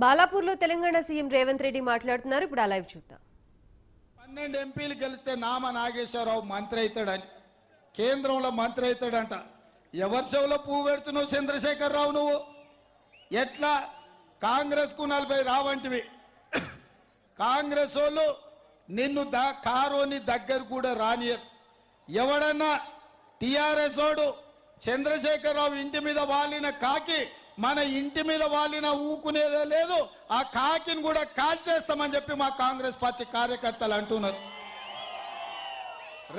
బాలాపూర్లో Telangana CM Revanth Reddy మాట్లాడుతున్నారు. ఇప్పుడు ఆ లైవ్ చూద్దాం. 12 ఎంపీలు గెలిస్తే నామ నాగేశ్వరరావు మంత్రి అవుతాడని, కేంద్రంలో మంత్రి అవుతాడంట. ఎవరి చెవులో పువ్వు పెడుతున్నావు చంద్రశేఖరరావు? నువ్వు ఎట్లా కాంగ్రెస్కు 40 రావంటివి? కాంగ్రెస్ వాళ్ళు నిన్ను కారోని దగ్గర కూడా రానియరు. ఎవడన్నా టిఆర్ఎస్ వాడు చంద్రశేఖరరావు ఇంటి మీద వాలిన కాకి మన ఇంటి మీద వాలిన ఊకునేదే లేదు, ఆ కాకిని కూడా కాల్చేస్తామని చెప్పి మా కాంగ్రెస్ పార్టీ కార్యకర్తలు అంటున్నారు.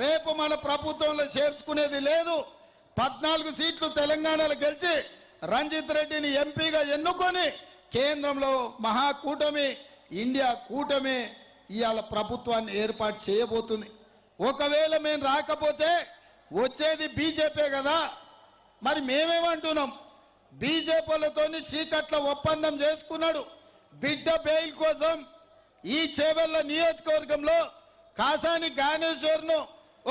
రేపు మన ప్రభుత్వంలో చేర్చుకునేది లేదు. 14 సీట్లు తెలంగాణలో గెలిచి రంజిత్ రెడ్డిని ఎంపీగా ఎన్నుకొని కేంద్రంలో మహాకూటమి ఇండియా కూటమి ఇవాళ ప్రభుత్వాన్ని ఏర్పాటు చేయబోతుంది. ఒకవేళ మేము రాకపోతే వచ్చేది బీజేపీ కదా. మరి మేమేమంటున్నాం? బీజేపీలతోని చీకట్ల ఒప్పందం చేసుకున్నాడు. బిడ్డ బెయిల్ కోసం ఈ చేవెళ్ల నియోజకవర్గంలో కాసాని జ్ఞానేశ్వర్ను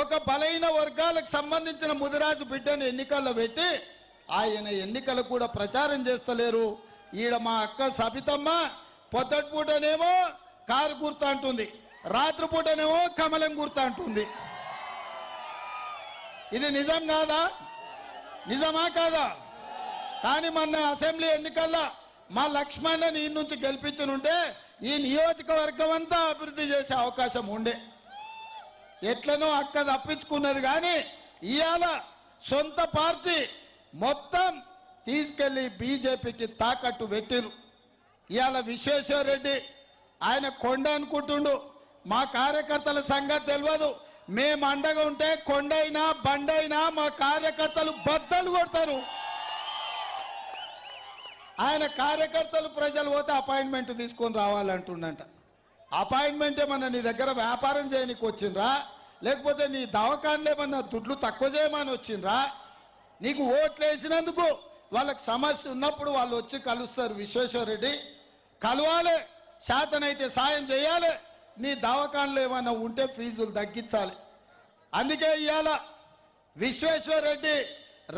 ఒక బలహీన వర్గాలకు సంబంధించిన ముదిరాజు బిడ్డను ఎన్నికల్లో పెట్టి ఆయన ఎన్నికలు కూడా ప్రచారం చేస్తలేరు. ఈడ మా అక్క సబితమ్మ పొద్దుటిపూటనేమో కారు గుర్తు అంటుంది, రాత్రిపూటనేమో కమలం గుర్తు అంటుంది. ఇది నిజం కాదా? నిజమా కాదా? కానీ మొన్న అసెంబ్లీ ఎన్నికల్లో మా లక్ష్మణ్ని ఈ నుంచి గెలిపించనుంటే ఈ నియోజకవర్గం అంతా అభివృద్ధి చేసే అవకాశం ఉండే. ఎట్లనో అక్క తప్పించుకున్నది. కానీ ఇవాళ సొంత పార్టీ మొత్తం తీసుకెళ్లి బీజేపీకి తాకట్టు పెట్టిరు. ఇవాళ విశ్వేశ్వరరెడ్డి ఆయన కొండ అనుకుంటుండు. మా కార్యకర్తల సంగతి తెలియదు. మేము అండగా ఉంటే కొండైనా బండైనా మా కార్యకర్తలు బద్దలు కొడతారు. ఆయన కార్యకర్తలు ప్రజలు పోతే అపాయింట్మెంట్ తీసుకొని రావాలంటుండంట. అపాయింట్మెంట్ ఏమన్నా నీ దగ్గర వ్యాపారం చేయడానికి వచ్చిండ్రా, లేకపోతే నీ దవాఖానలు ఏమన్నా దుడ్లు తక్కువ చేయమని వచ్చిండ్రా? నీకు ఓట్లు వేసినందుకు వాళ్ళకి సమస్య ఉన్నప్పుడు వాళ్ళు వచ్చి కలుస్తారు. విశ్వేశ్వరరెడ్డి కలవాలి, శాతనైతే సాయం చేయాలి, నీ దవాఖానలు ఏమన్నా ఉంటే ఫీజులు తగ్గించాలి. అందుకే ఇవాళ విశ్వేశ్వరరెడ్డి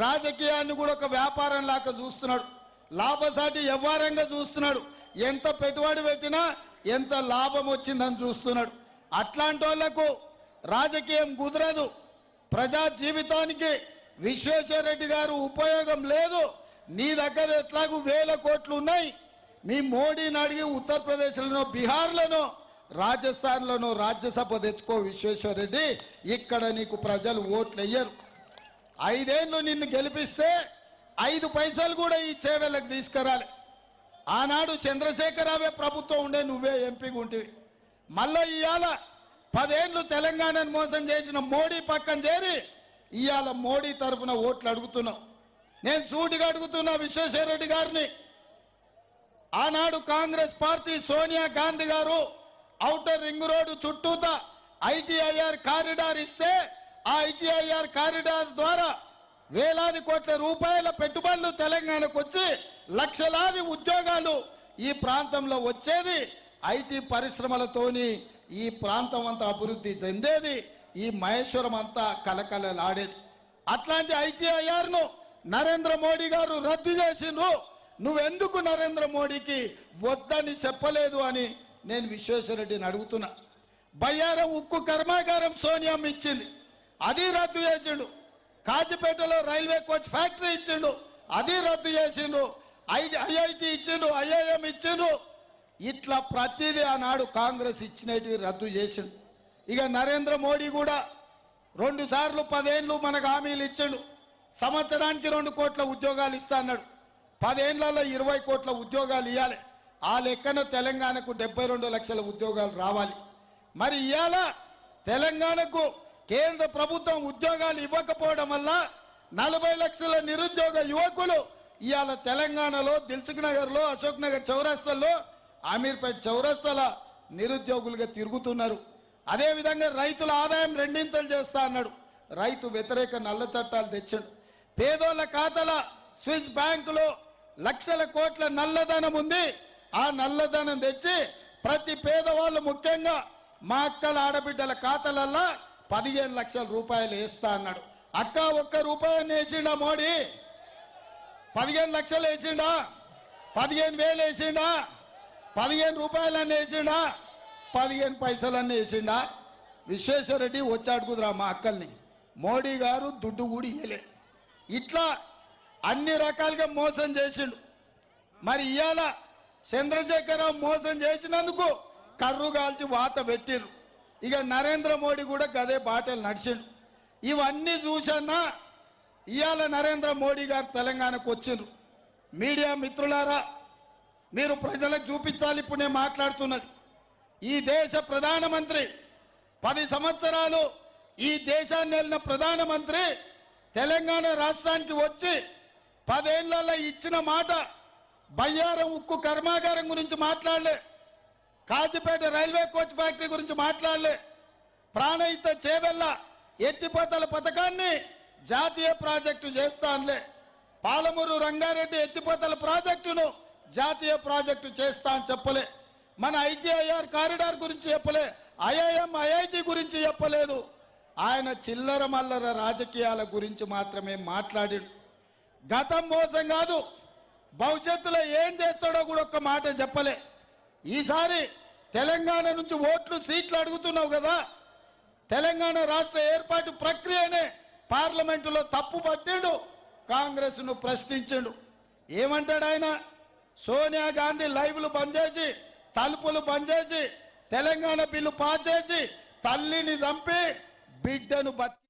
రాజకీయాన్ని కూడా ఒక వ్యాపారం లాగా చూస్తున్నాడు. లాభసాటి వ్యవహారంగా చూస్తున్నాడు. ఎంత పెట్టుబడి పెట్టినా ఎంత లాభం వచ్చిందని చూస్తున్నాడు. అట్లాంటి వాళ్లకు రాజకీయం కుదరదు. ప్రజా జీవితానికి విశ్వేశ్వరరెడ్డి గారు ఉపయోగం లేదు. నీ దగ్గర ఎట్లాగూ 1000 కోట్లు ఉన్నాయి. మీ మోడీని అడిగి ఉత్తరప్రదేశ్లోనో బీహార్లోనో రాజస్థాన్లోనో రాజ్యసభ తెచ్చుకో విశ్వేశ్వరరెడ్డి. ఇక్కడ నీకు ప్రజలు ఓట్లు వేయరు. 5 ఏళ్ళు నిన్ను గెలిపిస్తే 5 పైసలు కూడా ఈ చేవెళ్ళకి తీసుకురాలి. ఆనాడు చంద్రశేఖరరావే ప్రభుత్వం ఉండే, నువ్వే ఎంపీగా ఉంటివి. మళ్ళీ ఇవాళ 10 ఏళ్ళు తెలంగాణను మోసం చేసిన మోడీ పక్కన చేరి ఇవాళ మోడీ తరఫున ఓట్లు అడుగుతున్నావు. నేను సూటిగా అడుగుతున్నా విశ్వేశ్వరరెడ్డి గారిని. ఆనాడు కాంగ్రెస్ పార్టీ సోనియా గాంధీ గారు ఔటర్ రింగ్ రోడ్డు చుట్టూతా ఐటీఐఆర్ కారిడార్ ఇస్తే ఆ ఐటీఐఆర్ కారిడార్ ద్వారా వేలాది కోట్ల రూపాయల పెట్టుబడులు తెలంగాణకు వచ్చి లక్షలాది ఉద్యోగాలు ఈ ప్రాంతంలో వచ్చేది. ఐటీ పరిశ్రమలతోని ఈ ప్రాంతం అంతా అభివృద్ధి చెందేది. ఈ మహేశ్వరం అంతా కలకలలాడేది. అట్లాంటి ఐటీఐఆర్ను నరేంద్ర మోడీ గారు రద్దు చేసిండ్రు. నువ్వెందుకు నరేంద్ర మోడీకి వద్దని చెప్పలేదు అని నేను విశ్వేశ్వరరెడ్డిని అడుగుతున్నా. బయ్యారం ఉక్కు కర్మాగారం సోనియమ్మ ఇచ్చింది, అది రద్దు చేసిండు. కాచిపేటలో రైల్వే కోచ్ ఫ్యాక్టరీ ఇచ్చిండు, అది రద్దు చేసిండు. ఐఐటి ఇచ్చిండు, ఐఐఎం ఇచ్చిండు. ఇట్లా ప్రతిదీ ఆనాడు కాంగ్రెస్ ఇచ్చినవి రద్దు చేసిండు. ఇక నరేంద్ర మోడీ కూడా 2 సార్లు 10 ఏళ్ళు మనకు హామీలు ఇచ్చిండు. సంవత్సరానికి 2 కోట్ల ఉద్యోగాలు ఇస్తా అన్నాడు. 10 ఏళ్లలో 20 కోట్ల ఉద్యోగాలు ఇవ్వాలి. ఆ లెక్కన తెలంగాణకు 72 లక్షల ఉద్యోగాలు రావాలి. మరి ఇవాళ తెలంగాణకు కేంద్ర ప్రభుత్వం ఉద్యోగాలు ఇవ్వకపోవడం వల్ల 40 లక్షల నిరుద్యోగ యువకులు ఇవాళ తెలంగాణలో దిల్సుఖ్ నగర్లో, అశోక్ నగర్ చౌరస్తాలో, అమీర్పేట్ చౌరస్తాల నిరుద్యోగులుగా తిరుగుతున్నారు. అదేవిధంగా రైతుల ఆదాయం 2 చేస్తా అన్నాడు. రైతు వ్యతిరేక నల్ల చట్టాలు తెచ్చాడు. పేదోళ్ళ ఖాతాల స్విస్ బ్యాంకులో లక్షల కోట్ల నల్లధనం ఉంది. ఆ నల్లధనం తెచ్చి ప్రతి పేదవాళ్ళు, ముఖ్యంగా మా అక్కల ఆడబిడ్డల ఖాతాలల్లో 15 లక్షల రూపాయలు వేస్తా అన్నాడు. అక్క 1 రూపాయని వేసిండా మోడీ? 15 లక్షలు వేసిండా? 15,000 వేసిండా? 15 రూపాయలన్నీ వేసిండా 15 పైసలన్నీ వేసిండా విశ్వేశ్వరరెడ్డి వచ్చి అడుగుదురా మా అక్కల్ని మోడీ గారు దుడ్డు కూడా ఇయ్యలే ఇట్లా అన్ని రకాలుగా మోసం చేసిండు మరి ఇవాళ చంద్రశేఖరరావు మోసం చేసినందుకు కర్రు కాల్చి వాత పెట్టిర్రు ఇక నరేంద్ర మోడీ కూడా గదే బాటలు నడిచిండు ఇవన్నీ చూసన్నా ఇవాళ నరేంద్ర మోడీ గారు తెలంగాణకు వచ్చిండ్రు మీడియా మిత్రులారా మీరు ప్రజలకు చూపించాలి ఇప్పుడు నేను మాట్లాడుతున్నది ఈ దేశ ప్రధానమంత్రి 10 సంవత్సరాలు ఈ దేశాన్ని వెళ్ళిన ప్రధానమంత్రి తెలంగాణ రాష్ట్రానికి వచ్చి 10 ఏళ్లలో ఇచ్చిన మాట బయ్యారం ఉక్కు కర్మాగారం గురించి మాట్లాడలే కాజీపేట రైల్వే కోచ్ ఫ్యాక్టరీ గురించి మాట్లాడలే ప్రాణహిత చేవెళ్ళ ఎత్తిపోతల పథకాన్ని జాతీయ ప్రాజెక్టు చేస్తానులే పాలమూరు రంగారెడ్డి ఎత్తిపోతల ప్రాజెక్టును జాతీయ ప్రాజెక్టు చేస్తా అని చెప్పలే మన ఐటీఐఆర్ కారిడార్ గురించి చెప్పలే ఐఐఎం ఐఐటి గురించి చెప్పలేదు ఆయన చిల్లర మల్లర రాజకీయాల గురించి మాత్రమే మాట్లాడాడు గతం మోసం కాదు భవిష్యత్తులో ఏం చేస్తాడో కూడా ఒక్క మాట చెప్పలే ఈసారి తెలంగాణ నుంచి ఓట్లు సీట్లు అడుగుతున్నావు కదా తెలంగాణ రాష్ట్ర ఏర్పాటు ప్రక్రియనే పార్లమెంటులో తప్పు పట్టిండు కాంగ్రెస్ను ప్రశ్నించిండు ఏమంటాడు ఆయన సోనియా గాంధీ లైవ్లు బంద్ చేసి తలుపులు బంద్ చేసి తెలంగాణ బిల్లు పాస్ చేసి తల్లిని చంపి బిడ్డను బతికి